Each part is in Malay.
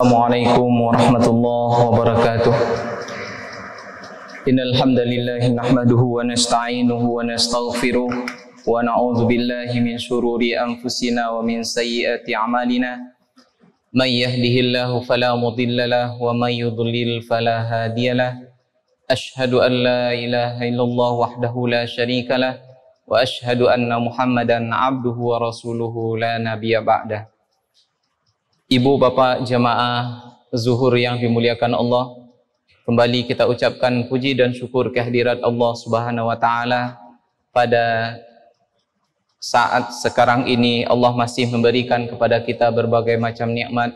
Assalamualaikum warahmatullahi wabarakatuh. Innal hamdalillah nahmaduhu wa nasta'inuhu wa nastaghfiruh wa na'udzu billahi min shururi anfusina wa min sayyiati a'malina. May yahdihillahu fala mudilla lahu wa may yudlil fala hadiyalah. Ashhadu an la ilaha illallah wahdahu la syarika lah wa ashhadu anna Muhammadan abduhu wa rasuluhu la nabiyya ba'dah. Ibu bapak jamaah zuhur yang dimuliakan Allah, kembali kita ucapkan puji dan syukur kehadirat Allah Subhanahu wa taala. Pada saat sekarang ini Allah masih memberikan kepada kita berbagai macam nikmat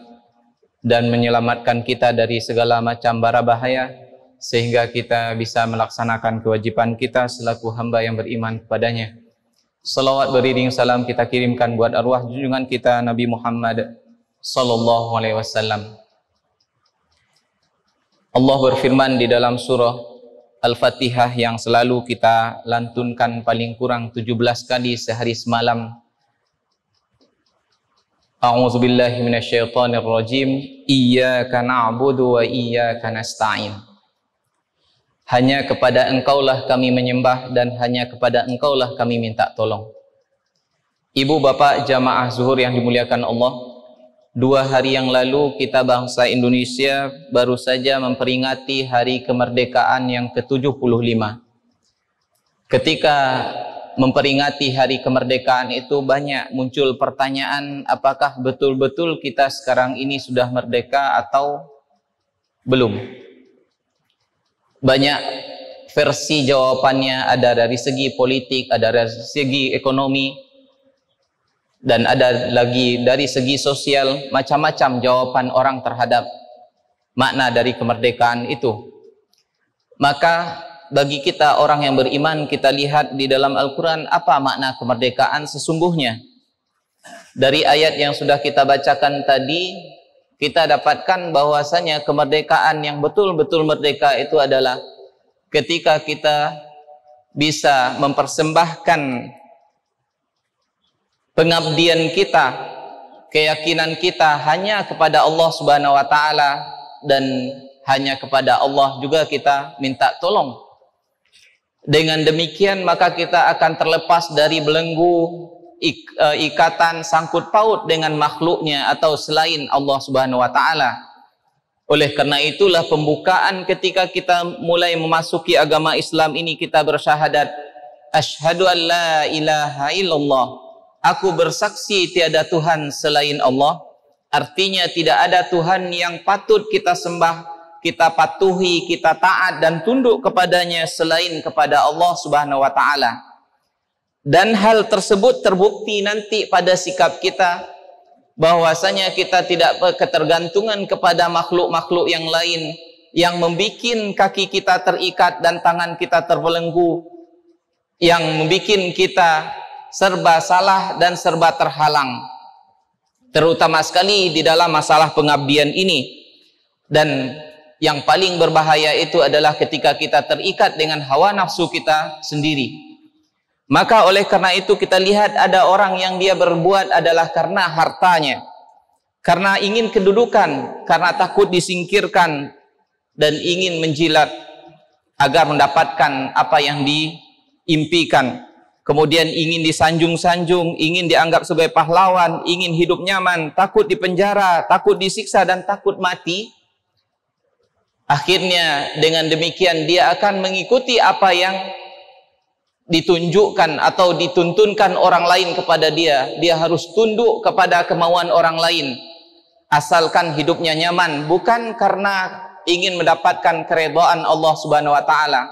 dan menyelamatkan kita dari segala macam bara bahaya, sehingga kita bisa melaksanakan kewajiban kita selaku hamba yang beriman kepadanya. Salawat beriring salam kita kirimkan buat arwah junjungan kita Nabi Muhammad sallallahu alaihi wasallam. Allah berfirman di dalam surah Al-Fatihah yang selalu kita lantunkan paling kurang 17 kali sehari semalam. A'udzubillahi minasyaitonir rajim. Iyyaka na'budu wa iyyaka nasta'in. Hanya kepada Engkaulah kami menyembah dan hanya kepada Engkaulah kami minta tolong. Ibu bapak jamaah zuhur yang dimuliakan Allah, 2 hari yang lalu kita bangsa Indonesia baru saja memperingati hari kemerdekaan yang ke-75. Ketika memperingati hari kemerdekaan itu banyak muncul pertanyaan, apakah betul-betul kita sekarang ini sudah merdeka atau belum? Banyak versi jawabannya, ada dari segi politik, ada dari segi ekonomi, dan ada lagi dari segi sosial. Macam-macam jawaban orang terhadap makna dari kemerdekaan itu. Maka bagi kita orang yang beriman, kita lihat di dalam Al-Quran apa makna kemerdekaan sesungguhnya. Dari ayat yang sudah kita bacakan tadi, kita dapatkan bahwasanya kemerdekaan yang betul-betul merdeka itu adalah ketika kita bisa mempersembahkan pengabdian kita, keyakinan kita hanya kepada Allah Subhanahu wa taala, dan hanya kepada Allah juga kita minta tolong. Dengan demikian maka kita akan terlepas dari belenggu ikatan sangkut paut dengan makhluknya atau selain Allah Subhanahu wa taala. Oleh karena itulah pembukaan ketika kita mulai memasuki agama Islam ini, kita bersyahadat asyhadu an la ilaha illallah, aku bersaksi tiada Tuhan selain Allah. Artinya tidak ada Tuhan yang patut kita sembah, kita patuhi, kita taat dan tunduk kepadanya selain kepada Allah Subhanahu wa taala. Dan hal tersebut terbukti nanti pada sikap kita, bahwasanya kita tidak ketergantungan kepada makhluk-makhluk yang lain yang membuat kaki kita terikat dan tangan kita terbelenggu, yang membuat kita serba salah dan serba terhalang, terutama sekali di dalam masalah pengabdian ini. Dan yang paling berbahaya itu adalah ketika kita terikat dengan hawa nafsu kita sendiri. Maka oleh karena itu kita lihat ada orang yang dia berbuat adalah karena hartanya, karena ingin kedudukan, karena takut disingkirkan dan ingin menjilat agar mendapatkan apa yang diimpikan. Kemudian ingin disanjung-sanjung, ingin dianggap sebagai pahlawan, ingin hidup nyaman, takut dipenjara, takut disiksa dan takut mati. Akhirnya dengan demikian dia akan mengikuti apa yang ditunjukkan atau dituntunkan orang lain kepada dia. Dia harus tunduk kepada kemauan orang lain asalkan hidupnya nyaman, bukan karena ingin mendapatkan keridhaan Allah Subhanahu wa taala.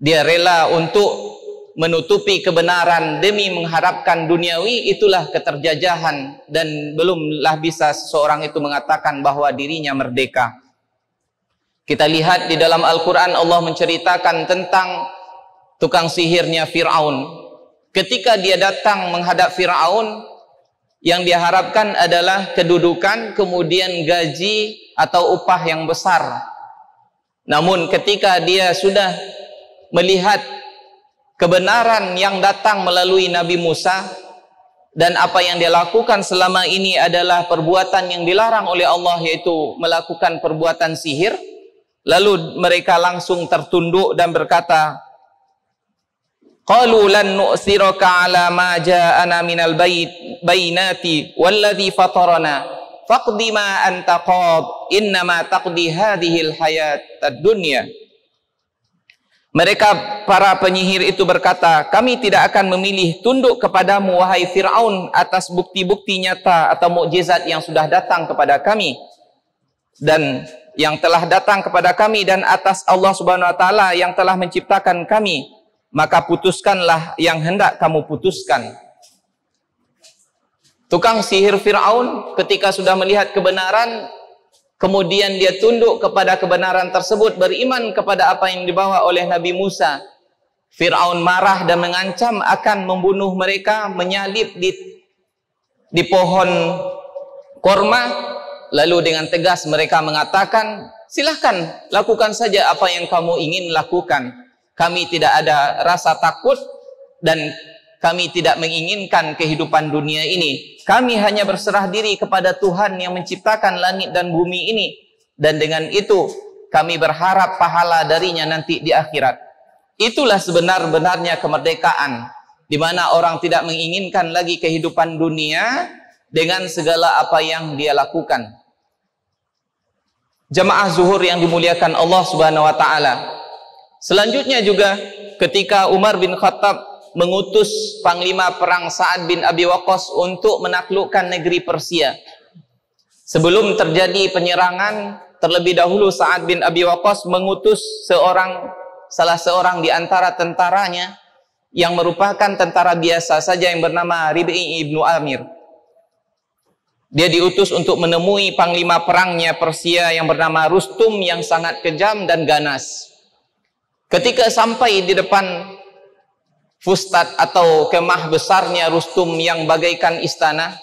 Dia rela untuk menutupi kebenaran demi mengharapkan duniawi. Itulah keterjajahan, dan belumlah bisa seseorang itu mengatakan bahwa dirinya merdeka. Kita lihat di dalam Al-Quran Allah menceritakan tentang tukang sihirnya Fir'aun. Ketika dia datang menghadap Fir'aun, yang dia harapkan adalah kedudukan, kemudian gaji atau upah yang besar. Namun ketika dia sudah melihat kebenaran yang datang melalui Nabi Musa, dan apa yang dia lakukan selama ini adalah perbuatan yang dilarang oleh Allah, yaitu melakukan perbuatan sihir. Lalu mereka langsung tertunduk dan berkata, qalu lan nu'siraka ala ma ja'ana minal bayinati walladhi fatarana faqdi ma anta qad innama taqdi hadhil hayatad dunya. Mereka, para penyihir itu berkata, kami tidak akan memilih tunduk kepadamu wahai Fir'aun atas bukti-bukti nyata atau mukjizat yang sudah datang kepada kami dan yang telah datang kepada kami, dan atas Allah Subhanahu wa taala yang telah menciptakan kami, maka putuskanlah yang hendak kamu putuskan. Tukang sihir Fir'aun ketika sudah melihat kebenaran, kemudian dia tunduk kepada kebenaran tersebut, beriman kepada apa yang dibawa oleh Nabi Musa. Fir'aun marah dan mengancam akan membunuh mereka, menyalib di pohon korma. Lalu dengan tegas mereka mengatakan, silahkan lakukan saja apa yang kamu ingin lakukan. Kami tidak ada rasa takut dan kami tidak menginginkan kehidupan dunia ini. Kami hanya berserah diri kepada Tuhan yang menciptakan langit dan bumi ini. Dan dengan itu kami berharap pahala darinya nanti di akhirat. Itulah sebenar-benarnya kemerdekaan, di mana orang tidak menginginkan lagi kehidupan dunia dengan segala apa yang dia lakukan. Jamaah zuhur yang dimuliakan Allah Subhanahu wa taala. Selanjutnya juga ketika Umar bin Khattab mengutus panglima perang Sa'ad bin Abi Waqqas untuk menaklukkan negeri Persia. Sebelum terjadi penyerangan, terlebih dahulu Sa'ad bin Abi Waqqas mengutus salah seorang di antara tentaranya yang merupakan tentara biasa saja yang bernama Rib'i ibnu Amir. Dia diutus untuk menemui panglima perangnya Persia yang bernama Rustum yang sangat kejam dan ganas. Ketika sampai di depan fustat atau kemah besarnya Rustum yang bagaikan istana,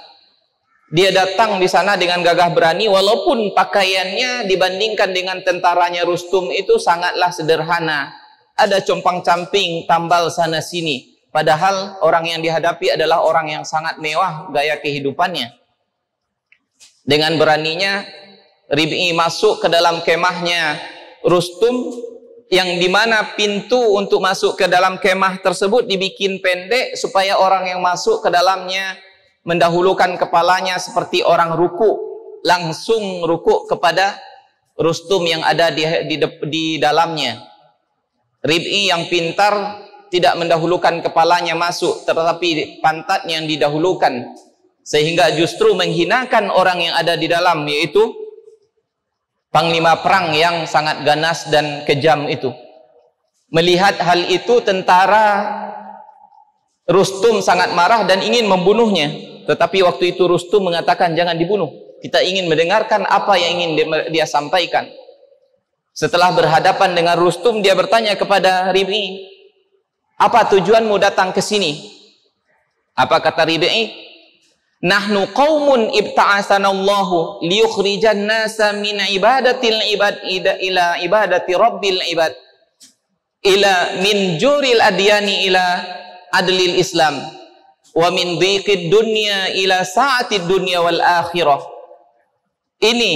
dia datang di sana dengan gagah berani, walaupun pakaiannya dibandingkan dengan tentaranya Rustum itu sangatlah sederhana. Ada compang-camping, tambal sana sini. Padahal orang yang dihadapi adalah orang yang sangat mewah gaya kehidupannya. Dengan beraninya Rib'i masuk ke dalam kemahnya Rustum, yang dimana pintu untuk masuk ke dalam kemah tersebut dibikin pendek supaya orang yang masuk ke dalamnya mendahulukan kepalanya seperti orang ruku, langsung ruku kepada Rustum yang ada di dalamnya. Rib'i yang pintar tidak mendahulukan kepalanya masuk, tetapi pantatnya yang didahulukan, sehingga justru menghinakan orang yang ada di dalam, yaitu panglima perang yang sangat ganas dan kejam itu. Melihat hal itu, tentara Rustum sangat marah dan ingin membunuhnya. Tetapi waktu itu Rustum mengatakan, jangan dibunuh, kita ingin mendengarkan apa yang ingin dia sampaikan. Setelah berhadapan dengan Rustum, dia bertanya kepada Rib'i, apa tujuanmu datang ke sini? Apa kata Rib'i? Nahnu qaumun ibta'asanallahu liyukhrijan nasa min ibadatil ibad ila ibadati rabbil ibad ila min juril adyani ila adlil islam wa min dhiqid dunya ila sa'atid dunya wal akhirah. Ini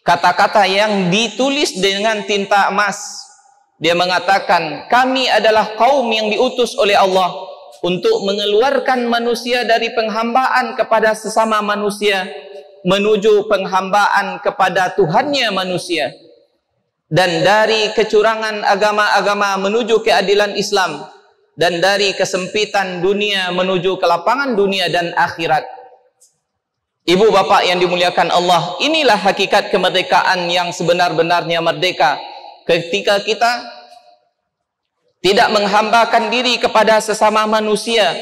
kata-kata yang ditulis dengan tinta emas. Dia mengatakan, kami adalah kaum yang diutus oleh Allah untuk mengeluarkan manusia dari penghambaan kepada sesama manusia menuju penghambaan kepada Tuhannya manusia, dan dari kecurangan agama-agama menuju keadilan Islam, dan dari kesempitan dunia menuju kelapangan dunia dan akhirat. Ibu bapak yang dimuliakan Allah, inilah hakikat kemerdekaan yang sebenar-benarnya merdeka, ketika kita tidak menghambakan diri kepada sesama manusia,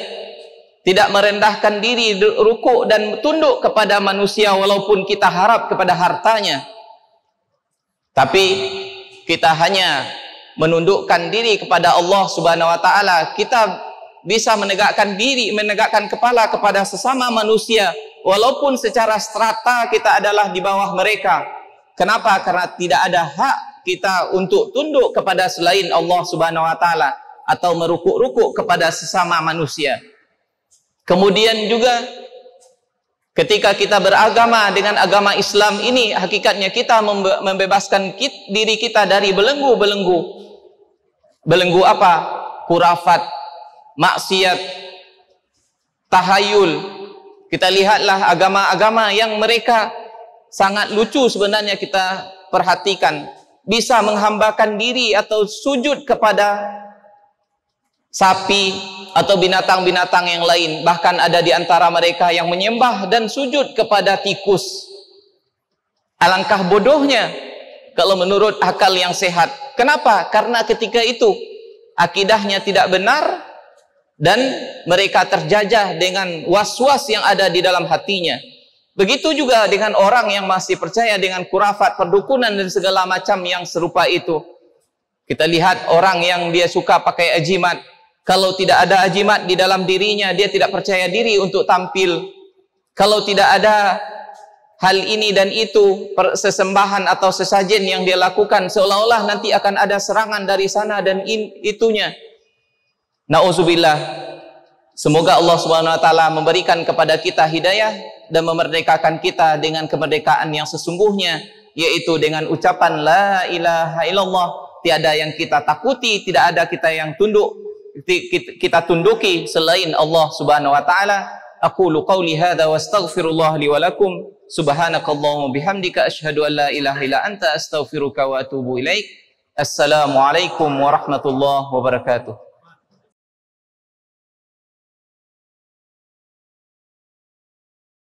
tidak merendahkan diri, rukuk dan tunduk kepada manusia walaupun kita harap kepada hartanya, tapi kita hanya menundukkan diri kepada Allah Subhanahu wa taala. Kita bisa menegakkan diri, menegakkan kepala kepada sesama manusia walaupun secara strata kita adalah di bawah mereka. Kenapa? Karena tidak ada hak kita untuk tunduk kepada selain Allah Subhanahu wa taala atau merukuk-rukuk kepada sesama manusia. Kemudian juga ketika kita beragama dengan agama Islam ini, hakikatnya kita membebaskan diri kita dari belenggu-belenggu. Belenggu apa? Khurafat, maksiat, tahayul. Kita lihatlah agama-agama yang mereka sangat lucu sebenarnya kita perhatikan. Bisa menghambakan diri atau sujud kepada sapi atau binatang-binatang yang lain. Bahkan ada di antara mereka yang menyembah dan sujud kepada tikus. Alangkah bodohnya kalau menurut akal yang sehat. Kenapa? Karena ketika itu akidahnya tidak benar dan mereka terjajah dengan was-was yang ada di dalam hatinya. Begitu juga dengan orang yang masih percaya dengan khurafat, perdukunan dan segala macam yang serupa itu. Kita lihat orang yang dia suka pakai ajimat. Kalau tidak ada ajimat di dalam dirinya, dia tidak percaya diri untuk tampil. Kalau tidak ada hal ini dan itu, sesembahan atau sesajen yang dia lakukan, seolah-olah nanti akan ada serangan dari sana dan itunya. Na'udzubillah. Semoga Allah Subhanahu wa taala memberikan kepada kita hidayah dan memerdekakan kita dengan kemerdekaan yang sesungguhnya, yaitu dengan ucapan la ilaha illallah. Tiada yang kita takuti, tidak ada kita yang kita tunduki selain Allah Subhanahu wa taala. Aqulu qawli hadza wa astaghfirullah li wa lakum. Subhanakallahumma bihamdika asyhadu an la ilaha illa anta astaghfiruka wa atubu ilaik. Assalamualaikum warahmatullahi wabarakatuh.